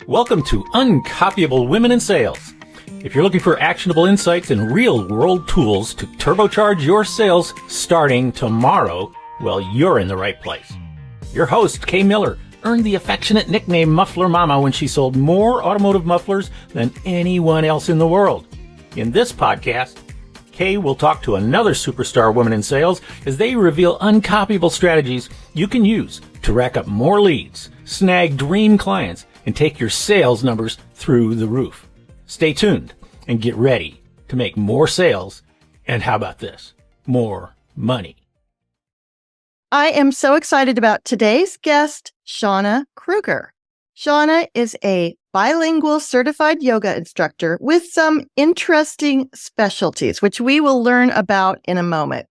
Welcome to Uncopyable Women in Sales. If you're looking for actionable insights and real-world tools to turbocharge your sales starting tomorrow, well, you're in the right place. Your host, Kay Miller, earned the affectionate nickname Muffler Mama when she sold more automotive mufflers than anyone else in the world. In this podcast, Kay will talk to another superstar woman in sales as they reveal uncopyable strategies you can use to rack up more leads, snag dream clients, and take your sales numbers through the roof. Stay tuned and get ready to make more sales and how about this? More money. I am so excited about today's guest, Shawna Krueger. Shawna is a bilingual certified yoga instructor with some interesting specialties, which we will learn about in a moment.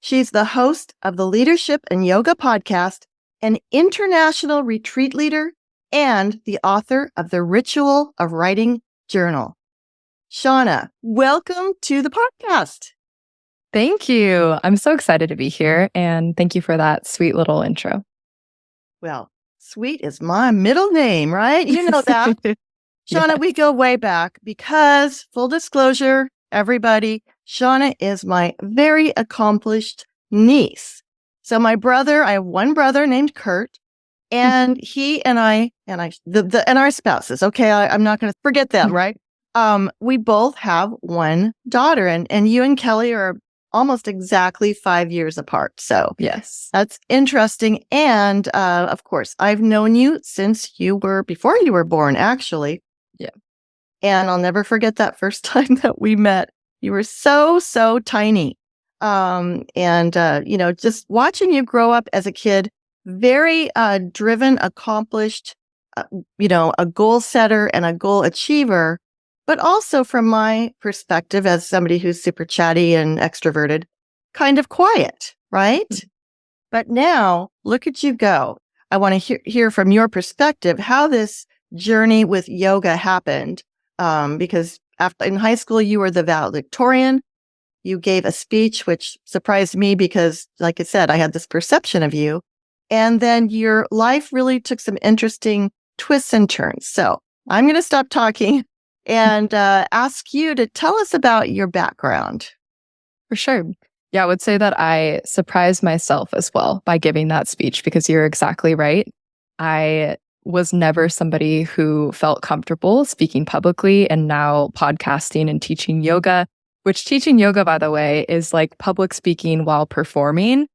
She's the host of the Leadership and Yoga podcast, an international retreat leader, and the author of the Ritual of Writing Journal. Shawna, welcome to the podcast. Thank you. I'm so excited to be here, and thank you for that sweet little intro. Well, sweet is my middle name, right? You know that. Shawna, we go way back because, full disclosure, everybody, Shawna is my very accomplished niece. So I have one brother named Kurt, and he and our spouses. Okay, I'm not going to forget them, right? We both have one daughter, and you and Kelly are almost exactly 5 years apart. So yes, that's interesting. And of course, I've known you since before you were born, actually. Yeah. And I'll never forget that first time that we met. You were so tiny. Just watching you grow up as a kid, very driven, accomplished, a goal setter and a goal achiever. But also from my perspective as somebody who's super chatty and extroverted, kind of quiet, right? Mm-hmm. But now, look at you go. I want to hear from your perspective how this journey with yoga happened. Because in high school, you were the valedictorian. You gave a speech, which surprised me because, like I said, I had this perception of you. And then your life really took some interesting twists and turns. So I'm going to stop talking and ask you to tell us about your background. For sure. Yeah, I would say that I surprised myself as well by giving that speech because you're exactly right. I was never somebody who felt comfortable speaking publicly, and now podcasting and teaching yoga, which teaching yoga, by the way, is like public speaking while performing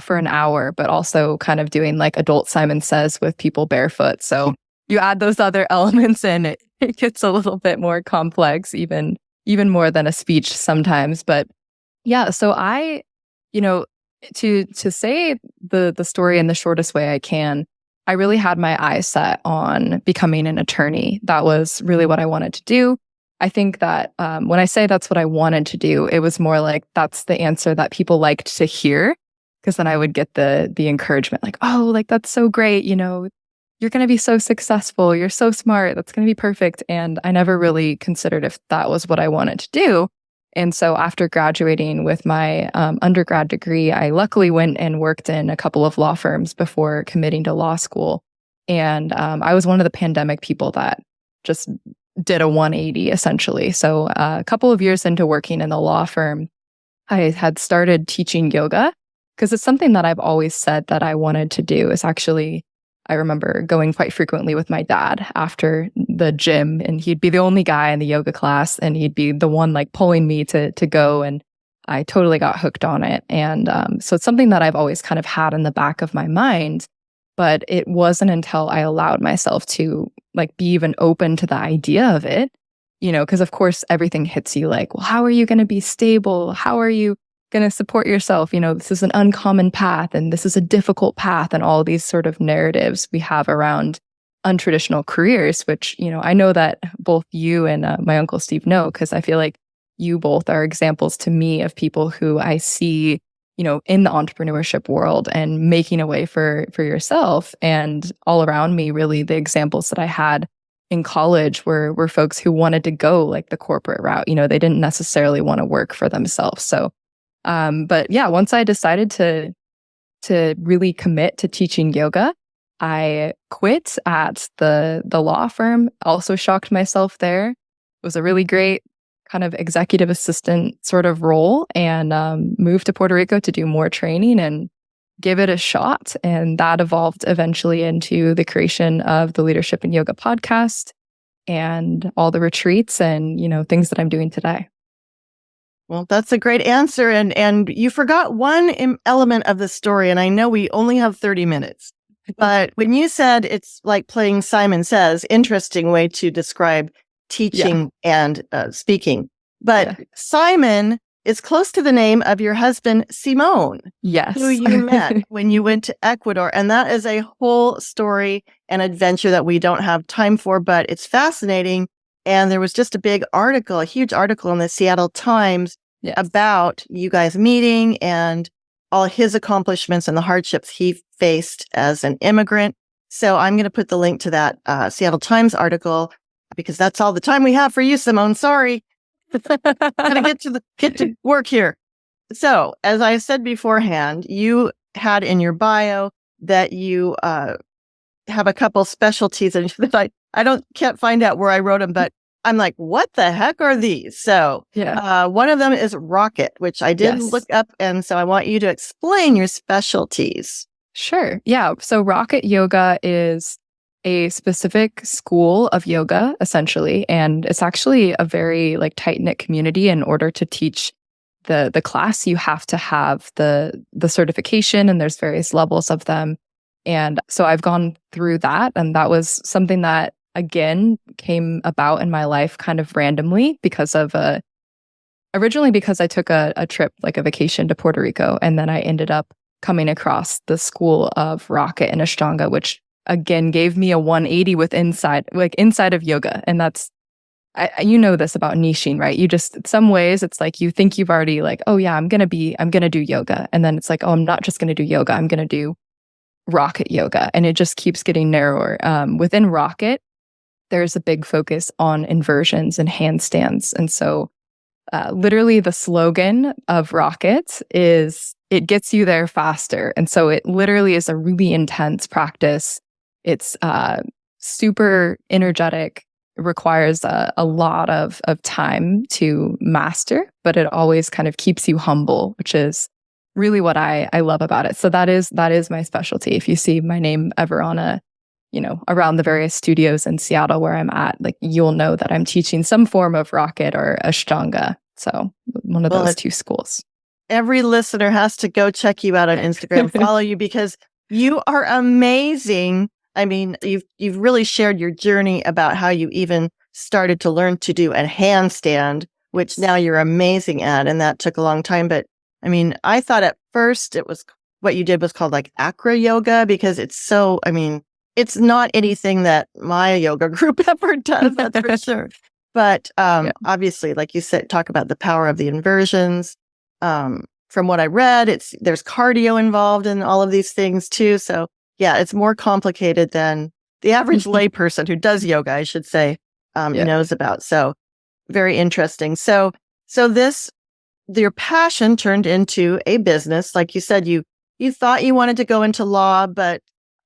for an hour, but also kind of doing like adult Simon Says with people barefoot. So you add those other elements in, it gets a little bit more complex, even more than a speech sometimes. But yeah, so I, to say the story in the shortest way I can, I really had my eyes set on becoming an attorney. That was really what I wanted to do. I think that when I say that's what I wanted to do, it was more like that's the answer that people liked to hear, because then I would get the encouragement like, oh, like that's so great, you're going to be so successful. You're so smart. That's going to be perfect. And I never really considered if that was what I wanted to do. And so after graduating with my undergrad degree, I luckily went and worked in a couple of law firms before committing to law school. And I was one of the pandemic people that just did a 180 essentially. So a couple of years into working in the law firm, I had started teaching yoga because it's something that I've always said that I wanted to do. Is actually, I remember going quite frequently with my dad after the gym, and he'd be the only guy in the yoga class, and he'd be the one like pulling me to go. And I totally got hooked on it. And so it's something that I've always kind of had in the back of my mind. But it wasn't until I allowed myself to like be even open to the idea of it, because of course everything hits you like, well, how are you going to be stable? How are you going to support yourself? This is an uncommon path and this is a difficult path, and all these sort of narratives we have around untraditional careers, which, I know that both you and my Uncle Steve know, because I feel like you both are examples to me of people who I see, in the entrepreneurship world and making a way for yourself. And all around me, really, the examples that I had in college were folks who wanted to go like the corporate route. They didn't necessarily want to work for themselves. So but yeah, once I decided to really commit to teaching yoga, I quit at the law firm, also shocked myself there. It was a really great kind of executive assistant sort of role, and moved to Puerto Rico to do more training and give it a shot. And that evolved eventually into the creation of the Leadership and Yoga podcast and all the retreats and, things that I'm doing today. Well, that's a great answer. And you forgot one element of the story. And I know we only have 30 minutes. But when you said it's like playing Simon Says, interesting way to describe teaching and speaking. But Simon is close to the name of your husband, Simone. Yes. Who you met when you went to Ecuador. And that is a whole story and adventure that we don't have time for, but it's fascinating. And there was just a huge article in the Seattle Times about you guys meeting and all his accomplishments and the hardships he faced as an immigrant. So I'm going to put the link to that Seattle Times article because that's all the time we have for you, Simone. Sorry. Gotta get to work here. So as I said beforehand, you had in your bio that you have a couple specialties and that I can't find out where I wrote them, but I'm like, what the heck are these? So one of them is rocket, which I did look up. And so I want you to explain your specialties. Sure. Yeah. So rocket yoga is a specific school of yoga, essentially. And it's actually a very tight-knit community. In order to teach the class, you have to have the certification, and there's various levels of them. And so I've gone through that. And that was something that, again, came about in my life kind of randomly originally because I took a trip, a vacation to Puerto Rico. And then I ended up coming across the school of rocket and Ashtanga, which again gave me a 180 with inside of yoga. And that's, this about niching, right? You just, in some ways it's you think you've already oh yeah, I'm going to do yoga. And then it's oh, I'm not just going to do yoga. I'm going to do rocket yoga. And it just keeps getting narrower. Within rocket, there's a big focus on inversions and handstands. And so literally the slogan of rocket is, it gets you there faster. And so it literally is a really intense practice. It's super energetic. It requires a lot of time to master, but it always kind of keeps you humble, which is really what I love about it. So that is my specialty. If you see my name ever on around the various studios in Seattle where I'm at, you'll know that I'm teaching some form of rocket or Ashtanga. So one of those two schools. Every listener has to go check you out on Instagram, follow you, because you are amazing. I mean, you've really shared your journey about how you even started to learn to do a handstand, which now you're amazing at. And that took a long time. But I mean, I thought at first what you did was called acro yoga, because it's it's not anything that my yoga group ever does, that's for sure. But obviously, like you said, talk about the power of the inversions. From what I read, there's cardio involved in all of these things too. So yeah, it's more complicated than the average layperson who does yoga, I should say, knows about. So very interesting. So your passion turned into a business. Like you said, you thought you wanted to go into law, but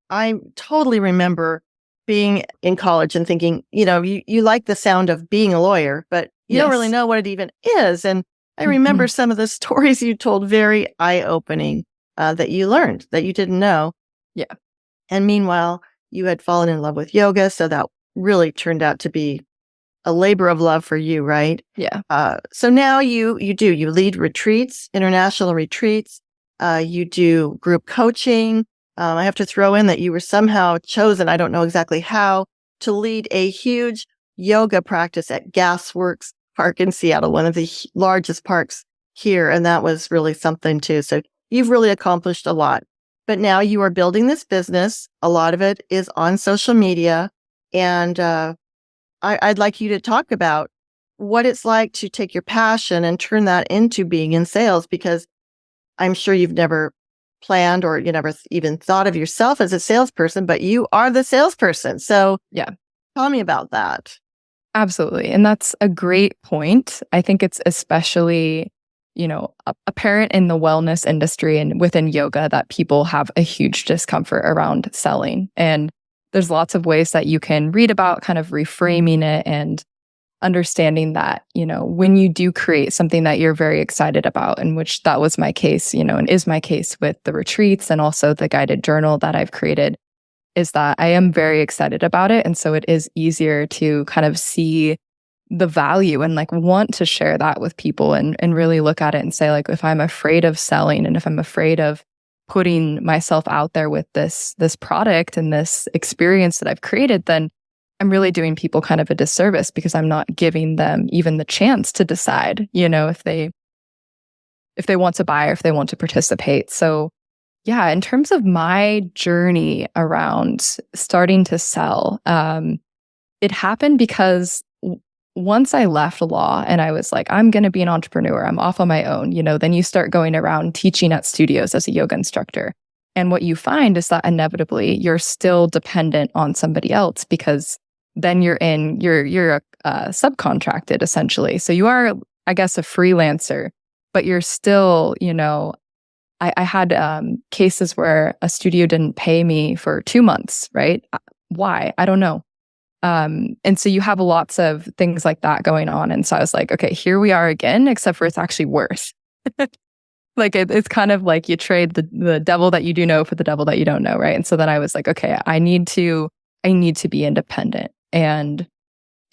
I totally remember being in college and thinking, you like the sound of being a lawyer, but you don't really know what it even is. And I remember some of the stories you told, very eye-opening, that you learned that you didn't know. Yeah. And meanwhile, you had fallen in love with yoga. So that really turned out to be a labor of love for you, right? Yeah. So now you lead retreats, international retreats. You do group coaching. I have to throw in that you were somehow chosen, I don't know exactly how, to lead a huge yoga practice at Gasworks Park in Seattle, one of the largest parks here. And that was really something too. So you've really accomplished a lot. But now you are building this business. A lot of it is on social media. And I'd like you to talk about what it's like to take your passion and turn that into being in sales, because I'm sure you've never planned or you never even thought of yourself as a salesperson, but you are the salesperson. So tell me about that. Absolutely. And that's a great point. I think it's especially apparent in the wellness industry and within yoga that people have a huge discomfort around selling. And there's lots of ways that you can read about kind of reframing it and understanding that, when you do create something that you're very excited about, and which that was my case, and is my case with the retreats and also the guided journal that I've created, is that I am very excited about it. And so it is easier to kind of see the value and like want to share that with people and really look at it and say, like, if I'm afraid of selling and if I'm afraid of putting myself out there with this product and this experience that I've created, then I'm really doing people kind of a disservice because I'm not giving them even the chance to decide, if they want to buy or if they want to participate. So yeah, in terms of my journey around starting to sell, it happened because once I left law and I was like, I'm going to be an entrepreneur, I'm off on my own, then you start going around teaching at studios as a yoga instructor. And what you find is that inevitably you're still dependent on somebody else because then you're subcontracted essentially. So you are, I guess, a freelancer, but you're still, I had cases where a studio didn't pay me for 2 months, right? Why? I don't know. And so you have lots of things like that going on. And so I was like, okay, here we are again, except for it's actually worse. Like it's kind of like you trade the devil that you do know for the devil that you don't know, right? And so then I was like, okay, I need to be independent. And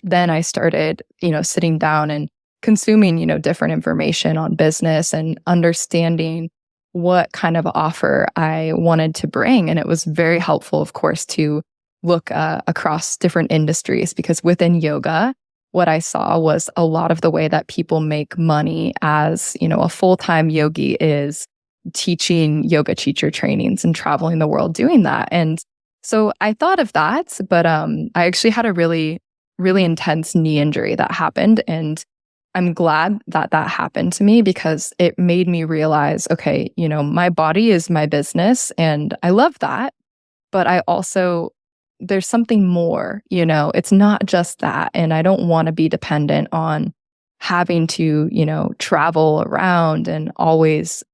then I started, sitting down and consuming, different information on business and understanding what kind of offer I wanted to bring. And it was very helpful, of course, to look across different industries, because within yoga, what I saw was a lot of the way that people make money as, a full-time yogi is teaching yoga teacher trainings and traveling the world doing that. And so I thought of that, but I actually had a really, really intense knee injury that happened. And I'm glad that happened to me because it made me realize, okay, my body is my business and I love that. But I also, there's something more, it's not just that. And I don't want to be dependent on having to, travel around and always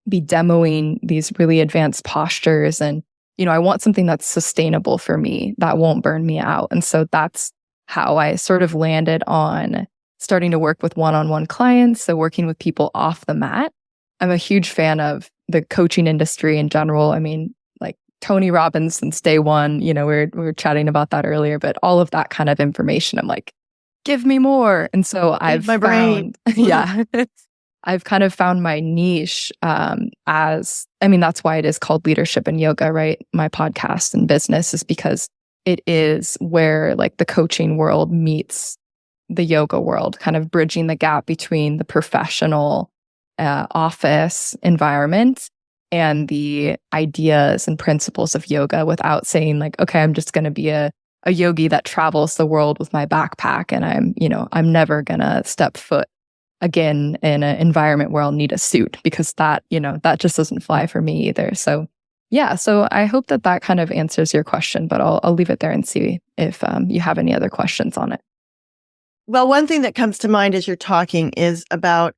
be demoing these really advanced postures. And, I want something that's sustainable for me that won't burn me out. And so that's how I sort of landed on starting to work with one-on-one clients. So working with people off the mat. I'm a huge fan of the coaching industry in general. I mean, like Tony Robbins since day one, we were chatting about that earlier, but all of that kind of information, I'm like, give me more. And so I've found, yeah, I've kind of found my niche that's why it is called Leadership in Yoga, right? My podcast and business is because it is where like the coaching world meets the yoga world, kind of bridging the gap between the professional office environment and the ideas and principles of yoga without saying like, okay, I'm just going to be a yogi that travels the world with my backpack and I'm never going to step foot again in an environment where I'll need a suit because that just doesn't fly for me either. So yeah, so I hope that kind of answers your question, but I'll leave it there and see if you have any other questions on it. Well, one thing that comes to mind as you're talking is about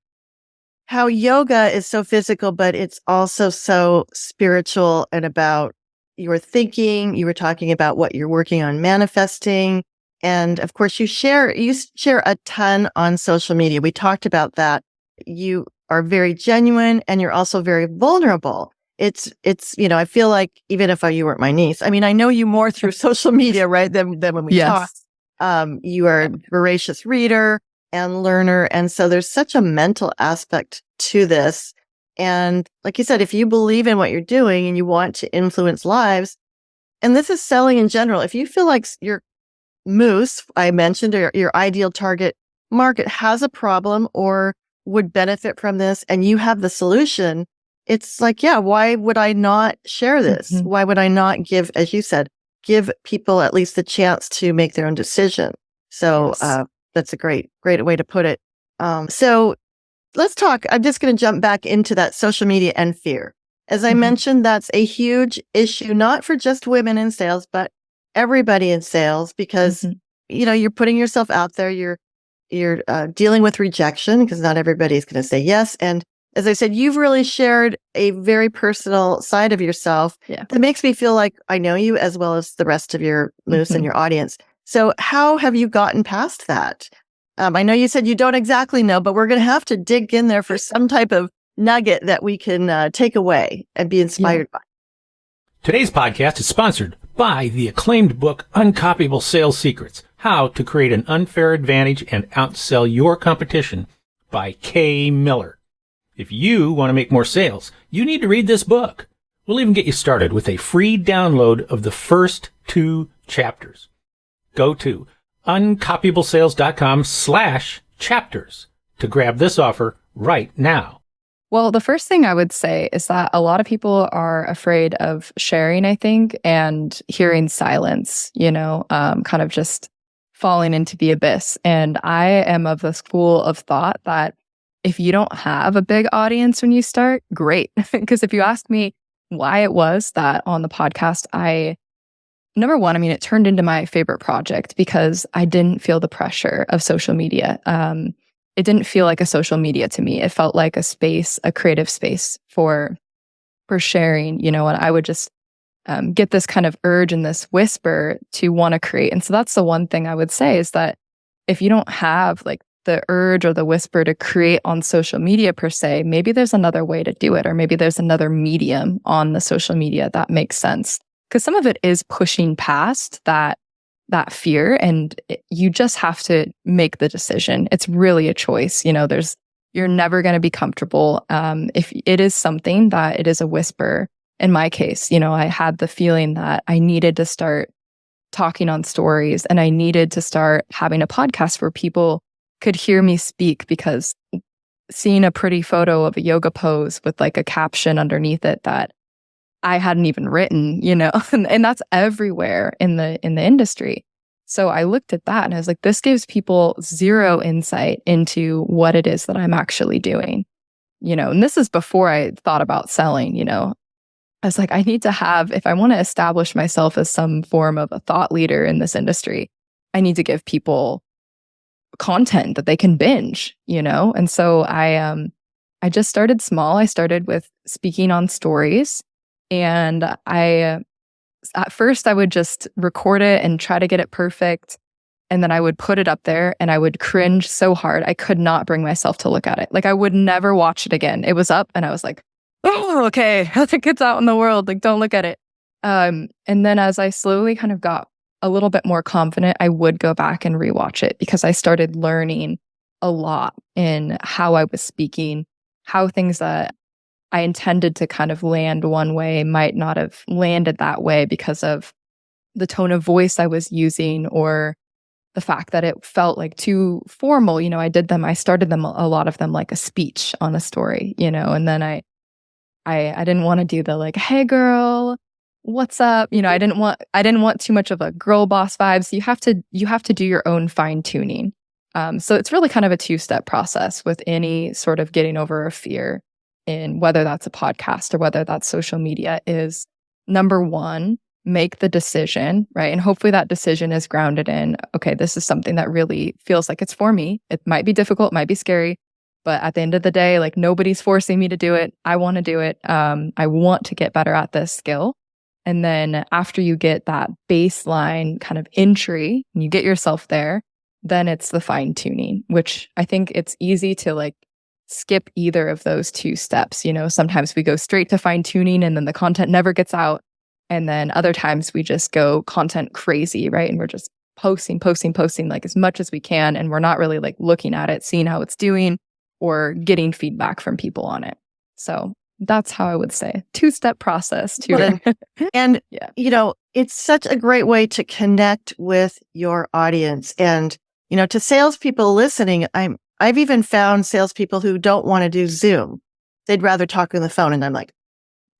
how yoga is so physical, but it's also so spiritual and about your thinking. You were talking about what you're working on manifesting. And of course, you share a ton on social media. We talked about that. You are very genuine and you're also very vulnerable. It's I feel like even if you weren't my niece, I mean, I know you more through social media, right? Than when we talk. You are a voracious reader and learner. And so there's such a mental aspect to this. And like you said, if you believe in what you're doing and you want to influence lives, and this is selling in general, if you feel like your moose, I mentioned, or your ideal target market has a problem or would benefit from this and you have the solution, it's like, yeah, why would I not share this? Mm-hmm. Why would I not give, as you said, give people at least the chance to make their own decision? So yes. That's a great way to put it. So let's talk. I'm just going to jump back into that social media and fear. As I mentioned, that's a huge issue, not for just women in sales, but everybody in sales, because, you're putting yourself out there. You're you're dealing with rejection because not everybody's going to say yes. And as I said, you've really shared a very personal side of yourself that makes me feel like I know you as well as the rest of your moose and your audience. So how have you gotten past that? I know you said you don't exactly know, but we're going to have to dig in there for some type of nugget that we can take away and be inspired by. Today's podcast is sponsored by the acclaimed book, Uncopyable Sales Secrets, How to Create an Unfair Advantage and Outsell Your Competition by Kay Miller. If you want to make more sales, you need to read this book. We'll even get you started with a free download of the first 2 chapters. Go to uncopyablesales.com/chapters to grab this offer right now. Well, the first thing I would say is that a lot of people are afraid of sharing, I think, and hearing silence, kind of just falling into the abyss. And I am of the school of thought that if you don't have a big audience when you start, great. Because if you ask me why it was that on the podcast, number one, it turned into my favorite project because I didn't feel the pressure of social media. It didn't feel like a social media to me. It felt like a space, a creative space for sharing, and I would just get this kind of urge and this whisper to want to create. And so that's the one thing I would say is that if you don't have like the urge or the whisper to create on social media per se, maybe there's another way to do it, or maybe there's another medium on the social media that makes sense. Because some of it is pushing past that fear, and you just have to make the decision. It's really a choice. You're never going to be comfortable. If it is something that it is a whisper, in my case, I had the feeling that I needed to start talking on stories, and I needed to start having a podcast where people could hear me speak, because seeing a pretty photo of a yoga pose with like a caption underneath it that I hadn't even written, and that's everywhere in the industry. So I looked at that and I was like, this gives people zero insight into what it is that I'm actually doing, and this is before I thought about selling, I was like, I need to have, if I want to establish myself as some form of a thought leader in this industry, I need to give people content that they can binge, and so I just started small. I started with speaking on stories. And at first I would just record it and try to get it perfect. And then I would put it up there and I would cringe so hard. I could not bring myself to look at it. Like I would never watch it again. It was up and I was like, oh, okay, I think it's out in the world. Like, don't look at it. And then as I slowly kind of got a little bit more confident, I would go back and rewatch it because I started learning a lot in how I was speaking, how things that I intended to kind of land one way might not have landed that way because of the tone of voice I was using or the fact that it felt like too formal. I started them, a lot of them like a speech on a story, and then I didn't want to do the like, hey girl, what's up? I didn't want too much of a girl boss vibe. So you have to do your own fine tuning. So it's really kind of a 2-step process with any sort of getting over a fear in whether that's a podcast or whether that's social media is number one, make the decision, right? And hopefully that decision is grounded in, okay, this is something that really feels like it's for me. It might be difficult, might be scary, but at the end of the day, like nobody's forcing me to do it. I want to do it. I want to get better at this skill. And then after you get that baseline kind of entry and you get yourself there, then it's the fine tuning, which I think it's easy to like skip either of those 2 steps. Sometimes we go straight to fine tuning and then the content never gets out. And then other times we just go content crazy, right? And we're just posting like as much as we can. And we're not really like looking at it, seeing how it's doing or getting feedback from people on it. So that's how I would say 2-step process to and it's such a great way to connect with your audience. And, to salespeople listening, I've even found salespeople who don't want to do Zoom. They'd rather talk on the phone. And I'm like,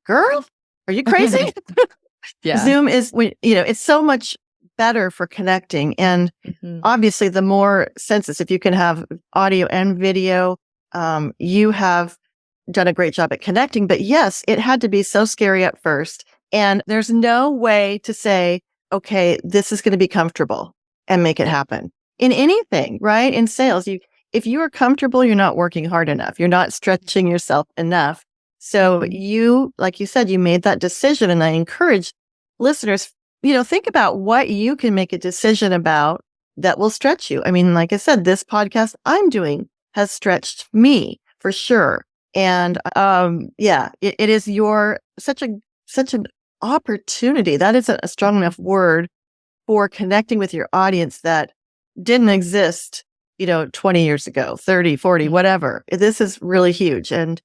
girl, are you crazy? Yeah. Zoom is, it's so much better for connecting. And obviously the more census, if you can have audio and video, you have done a great job at connecting. But yes, it had to be so scary at first. And there's no way to say, okay, this is going to be comfortable and make it happen. in anything, right? In sales, if you are comfortable, you're not working hard enough. You're not stretching yourself enough. So you, like you said, you made that decision. And I encourage listeners, think about what you can make a decision about that will stretch you. I mean, like I said, this podcast I'm doing has stretched me for sure. And it is such an opportunity. That isn't a strong enough word for connecting with your audience that didn't exist, 20 years ago, 30, 40, whatever. This is really huge. And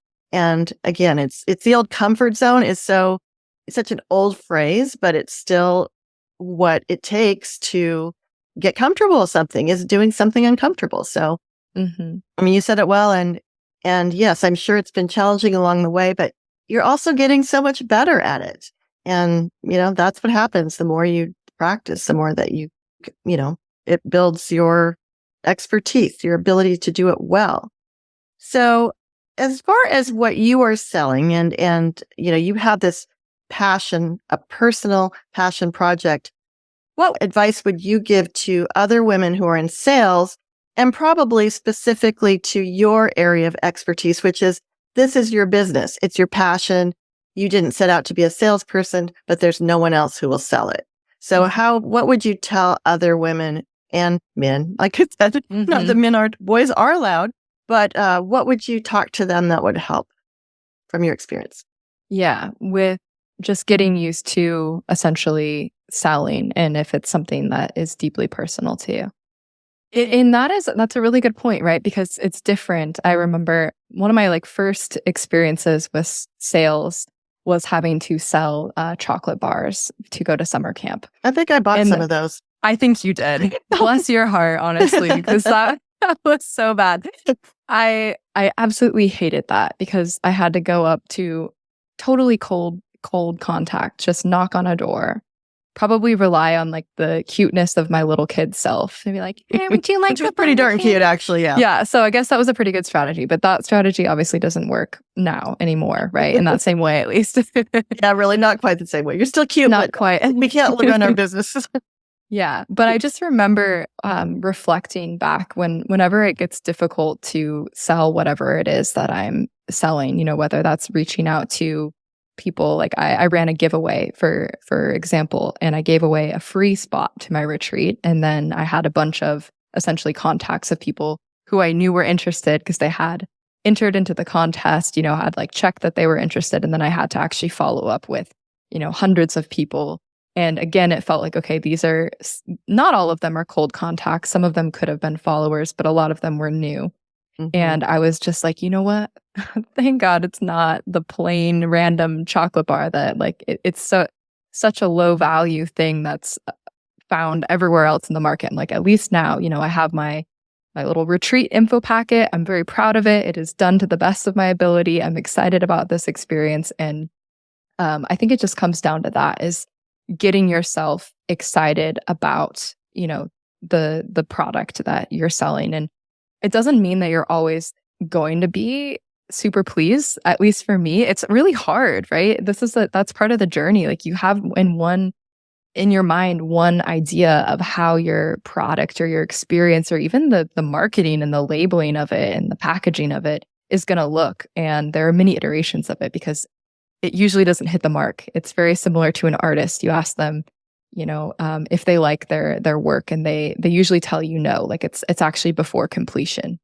again, it's the old comfort zone it's such an old phrase, but it's still what it takes to get comfortable with something, is doing something uncomfortable. So, I mean, you said it well. And yes, I'm sure it's been challenging along the way, but you're also getting so much better at it. And, that's what happens. The more you practice, the more that it builds your expertise, your ability to do it well. So as far as what you are selling and you have this passion, a personal passion project, what advice would you give to other women who are in sales, and probably specifically to your area of expertise, which is, this is your business. It's your passion. You didn't set out to be a salesperson, but there's no one else who will sell it. So what would you tell other women and men? Like I said, not that boys are allowed, but what would you talk to them that would help from your experience? Yeah, with just getting used to essentially selling, and if it's something that is deeply personal to you. And that's a really good point, right? Because it's different. I remember one of my first experiences with sales was having to sell chocolate bars to go to summer camp. I think I bought some of those. I think you did. Bless your heart, honestly, because that was so bad. I absolutely hated that because I had to go up to totally cold contact, just knock on a door, probably rely on the cuteness of my little kid self and be like, hey, would you like to pretty darn cute, actually. Yeah. So I guess that was a pretty good strategy, but that strategy obviously doesn't work now anymore, right? In that same way, at least. Yeah, really not quite the same way. You're still cute, not quite. We can't live on our business. Yeah. But I just remember reflecting back whenever it gets difficult to sell whatever it is that I'm selling, whether that's reaching out to people. I ran a giveaway, for example, and I gave away a free spot to my retreat. And then I had a bunch of essentially contacts of people who I knew were interested because they had entered into the contest, had checked that they were interested. And then I had to actually follow up with, hundreds of people. And again, it felt like, okay, these are not all of them are cold contacts. Some of them could have been followers, but a lot of them were new. And I was just like, you know what? Thank God it's not the plain random chocolate bar that it's such a low value thing that's found everywhere else in the market. And at least now, I have my little retreat info packet. I'm very proud of it. It is done to the best of my ability. I'm excited about this experience. And I think it just comes down to that, is getting yourself excited about, the product that you're selling. And it doesn't mean that you're always going to be super pleased. At least for me, it's really hard, right? That's part of the journey. You have in your mind one idea of how your product or your experience or even the marketing and the labeling of it and the packaging of it is going to look. And there are many iterations of it because it usually doesn't hit the mark. It's very similar to an artist. You ask them, if they like their work, and they usually tell you no, it's actually before completion.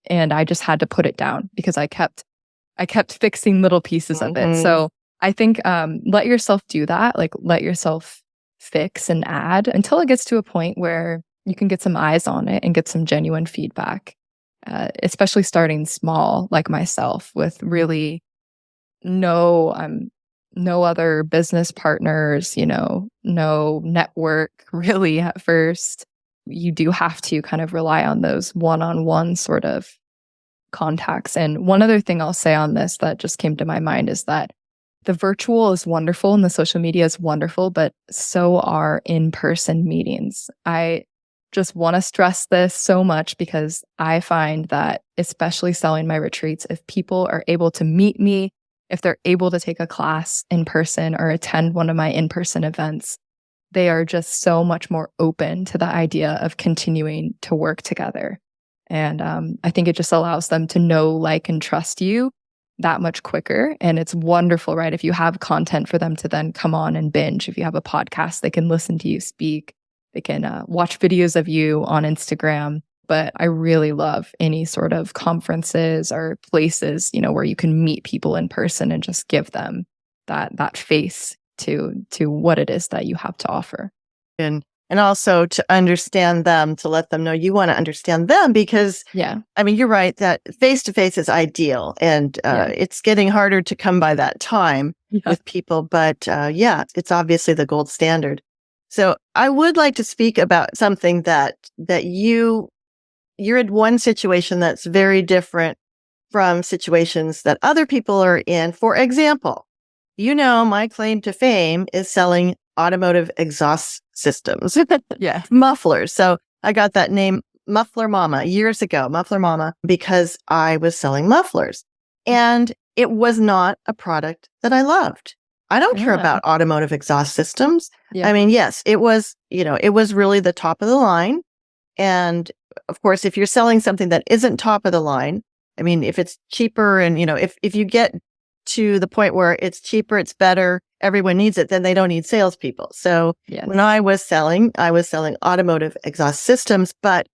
And I just had to put it down because I kept fixing little pieces of it. So I think let yourself do that. Let yourself fix and add until it gets to a point where you can get some eyes on it and get some genuine feedback. Especially starting small, like myself, with really no other business partners, no network really at first. You do have to kind of rely on those one-on-one sort of contacts. And one other thing I'll say on this that just came to my mind is that the virtual is wonderful and the social media is wonderful, but so are in-person meetings. I just want to stress this so much because I find that, especially selling my retreats, if people are able to meet me, if they're able to take a class in person or attend one of my in-person events, they are just so much more open to the idea of continuing to work together. And I think it just allows them to know, like, and trust you that much quicker. And it's wonderful, right? If you have content for them to then come on and binge. If you have a podcast, they can listen to you speak. They can watch videos of you on Instagram. But I really love any sort of conferences or places, where you can meet people in person and just give them that face to what it is that you have to offer. And also to understand them, to let them know you want to understand them, because I mean, you're right that face-to-face is ideal, and it's getting harder to come by that time with people. But it's obviously the gold standard. So I would like to speak about something that you're in one situation that's very different from situations that other people are in. For example, my claim to fame is selling automotive exhaust systems. Mufflers. So I got that name Muffler Mama years ago, Muffler Mama, because I was selling mufflers. And it was not a product that I loved. I don't care about automotive exhaust systems. I mean, yes, it was, it was really the top of the line. And of course, if you're selling something that isn't top of the line, I mean, if it's cheaper and, if you get to the point where it's cheaper, it's better, everyone needs it, then they don't need salespeople. So when I was selling automotive exhaust systems, but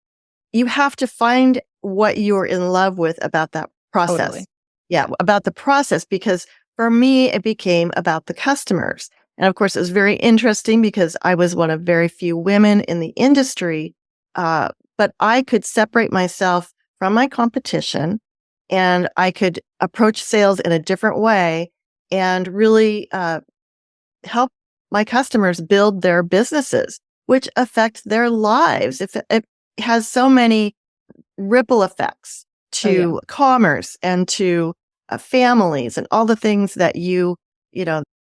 you have to find what you're in love with about that process. Totally. About the process, because for me, it became about the customers. And of course, it was very interesting because I was one of very few women in the industry, but I could separate myself from my competition, and I could approach sales in a different way and really help my customers build their businesses, which affect their lives. It has so many ripple effects to commerce and to families and all the things that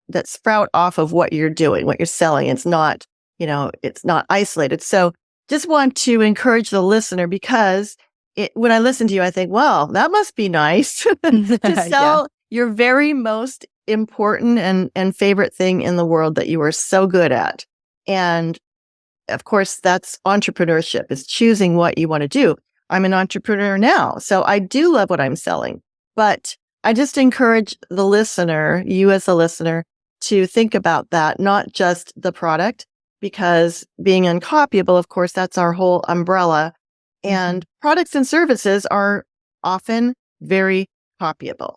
that sprout off of what you're doing, what you're selling. It's not, it's not isolated. So just want to encourage the listener, because when I listen to you, I think, well, that must be nice to sell your very most important and favorite thing in the world that you are so good at. And of course, that's entrepreneurship, is choosing what you want to do. I'm an entrepreneur now, so I do love what I'm selling, but I just encourage the listener, you as a listener, to think about that, not just the product, because being uncopyable, of course, that's our whole umbrella. And products and services are often very copyable.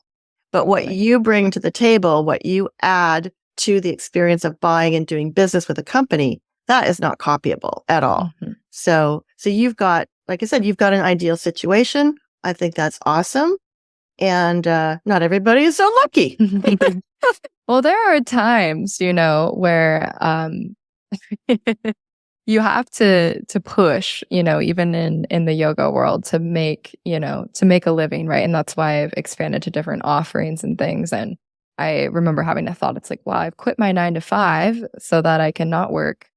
But what you bring to the table, what you add to the experience of buying and doing business with a company, that is not copyable at all. So you've got, like I said, you've got an ideal situation. I think that's awesome. And not everybody is so lucky. Well, there are times, where you have to push, even in the yoga world to make a living, right? And that's why I've expanded to different offerings and things. And I remember having a thought, it's like, wow, I've quit my 9 to 5 so that I can not work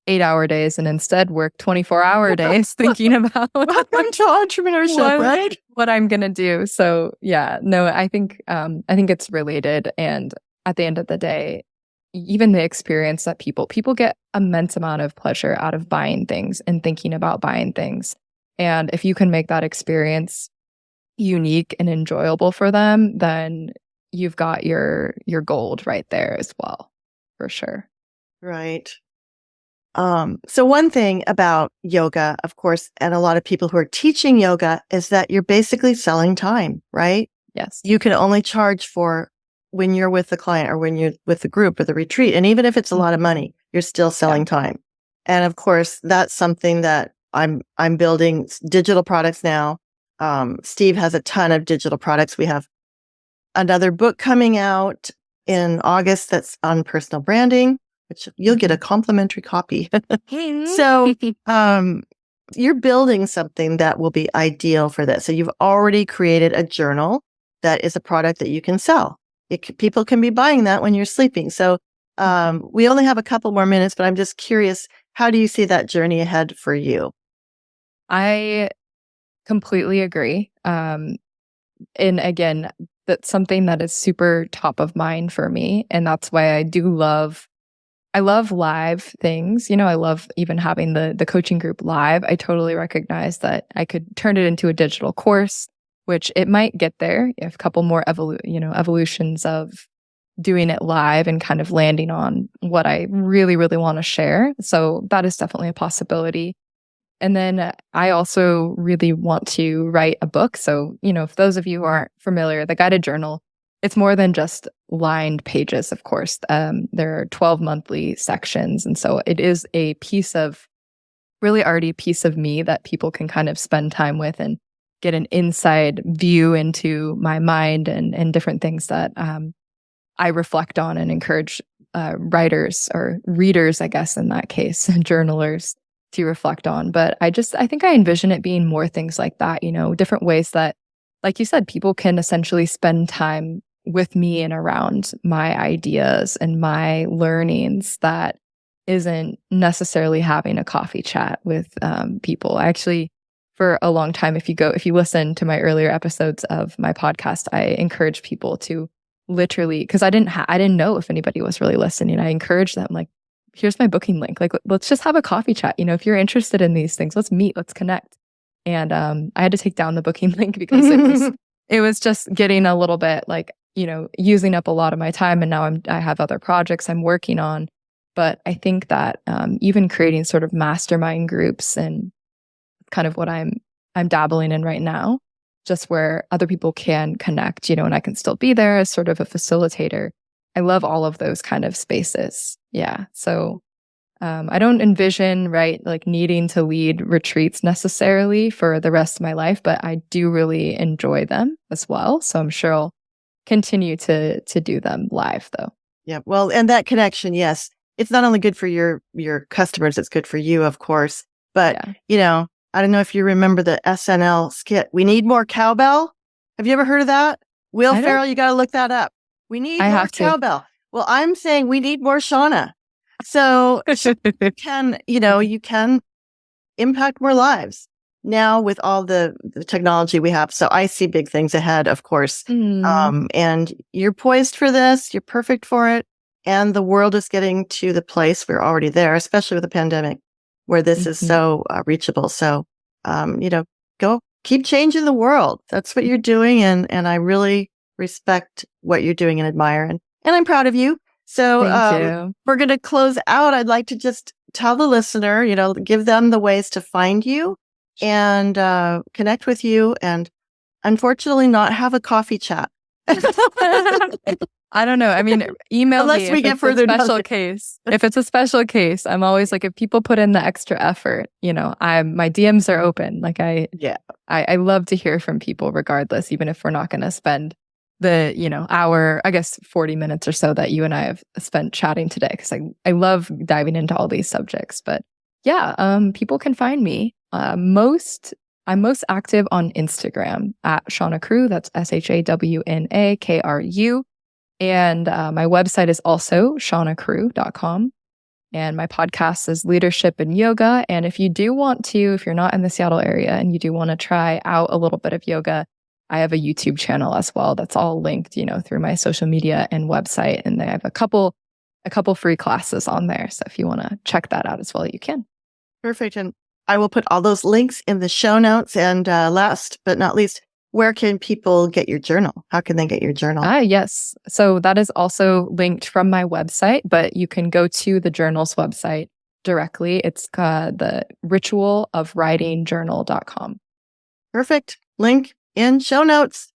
8-hour days and instead work 24-hour days, thinking about welcome to entrepreneurship, right? What I'm gonna do. So I think it's related. And at the end of the day, even the experience that people get immense amount of pleasure out of buying things and thinking about buying things. And if you can make that experience unique and enjoyable for them, then you've got your gold right there as well, for sure. Right. So one thing about yoga, of course, and a lot of people who are teaching yoga, is that you're basically selling time, right? Yes. You can only charge for when you're with the client or when you're with the group or the retreat. And even if it's a lot of money, you're still selling time. And of course, that's something that I'm building digital products now. Steve has a ton of digital products. We have another book coming out in August that's on personal branding, which you'll get a complimentary copy. So you're building something that will be ideal for this. So you've already created a journal that is a product that you can sell. People can be buying that when you're sleeping. So we only have a couple more minutes, but I'm just curious, how do you see that journey ahead for you? I completely agree. And again, that's something that is super top of mind for me. And that's why I do love I love live things. You know, I love even having the coaching group live. I totally recognize that I could turn it into a digital course, which it might get there. A couple more evolutions of doing it live and kind of landing on what I really, really want to share. So that is definitely a possibility. And then I also really want to write a book. So, you know, if those of you who aren't familiar, the guided journal, it's more than just lined pages, of course. There are 12 monthly sections. And so it is a piece of, really already a piece of me that people can kind of spend time with and get an inside view into my mind and different things that I reflect on and encourage writers or readers, I guess, in that case, journalers to reflect on. But I think I envision it being more things like that, you know, different ways that, like you said, people can essentially spend time with me and around my ideas and my learnings that isn't necessarily having a coffee chat with people. Actually, for a long time, if you listen to my earlier episodes of my podcast, I encourage people to literally, because I didn't know if anybody was really listening. I encouraged them, like, here's my booking link. Like, let's just have a coffee chat. You know, if you're interested in these things, let's meet, let's connect. And I had to take down the booking link because it was just getting a little bit like, you know, using up a lot of my time. And now I have other projects I'm working on. But I think that even creating sort of mastermind groups and kind of what I'm dabbling in right now, just where other people can connect, you know, and I can still be there as sort of a facilitator. I love all of those kind of spaces. Yeah. So I don't envision, right, like needing to lead retreats necessarily for the rest of my life, but I do really enjoy them as well. So I'm sure I'll continue to do them live though. Yeah. Well, and that connection, yes, it's not only good for your customers, it's good for you, of course. But, you know, I don't know if you remember the SNL skit, "We Need More Cowbell." Have you ever heard of that? Will Ferrell, you got to look that up. We need more cowbell. Well, I'm saying we need more Shawna. So you can impact more lives now with all the technology we have. So I see big things ahead, of course. And you're poised for this. You're perfect for it. And the world is getting to the place, we're already there, especially with the pandemic, where this is so reachable. So, go keep changing the world. That's what you're doing. And I really respect what you're doing and admire. And I'm proud of you. So we're going to close out. I'd like to just tell the listener, give them the ways to find you and connect with you and unfortunately not have a coffee chat. I don't know. I mean, email Unless me we get further special case. If it's a special case, I'm always like, if people put in the extra effort, my DMs are open. Like I love to hear from people regardless, even if we're not going to spend the, hour, I guess 40 minutes or so that you and I have spent chatting today. Cause I love diving into all these subjects, but people can find me. I'm most active on Instagram at Shawna Krueger. That's SHAWNAKRU. And my website is also shawnakrueger.com. And my podcast is Leadership and Yoga. And if you're not in the Seattle area and you do want to try out a little bit of yoga, I have a YouTube channel as well. That's all linked, through my social media and website. And I have a couple free classes on there. So if you want to check that out as well, you can. Perfect. And I will put all those links in the show notes. And last but not least, where can people get your journal? How can they get your journal? Yes. So that is also linked from my website, but you can go to the journal's website directly. It's the ritualofwritingjournal.com. Perfect. Link in show notes.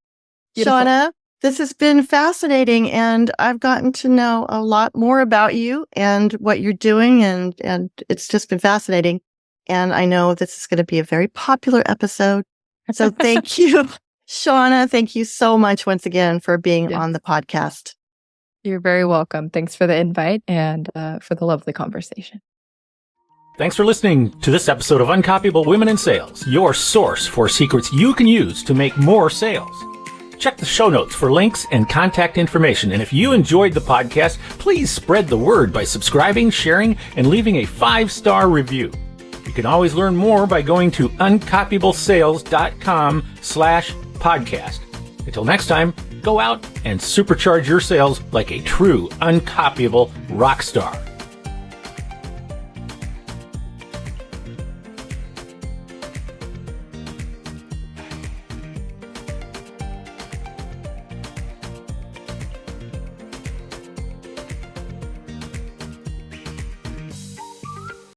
Beautiful. Shawna, this has been fascinating, and I've gotten to know a lot more about you and what you're doing, and it's just been fascinating. And I know this is going to be a very popular episode. So thank you, Shawna. Thank you so much once again for being on the podcast. You're very welcome. Thanks for the invite and for the lovely conversation. Thanks for listening to this episode of Uncopyable Women in Sales, your source for secrets you can use to make more sales. Check the show notes for links and contact information. And if you enjoyed the podcast, please spread the word by subscribing, sharing, and leaving a 5-star review. You can always learn more by going to uncopyablesales.com/podcast. Until next time, go out and supercharge your sales like a true uncopyable rock star.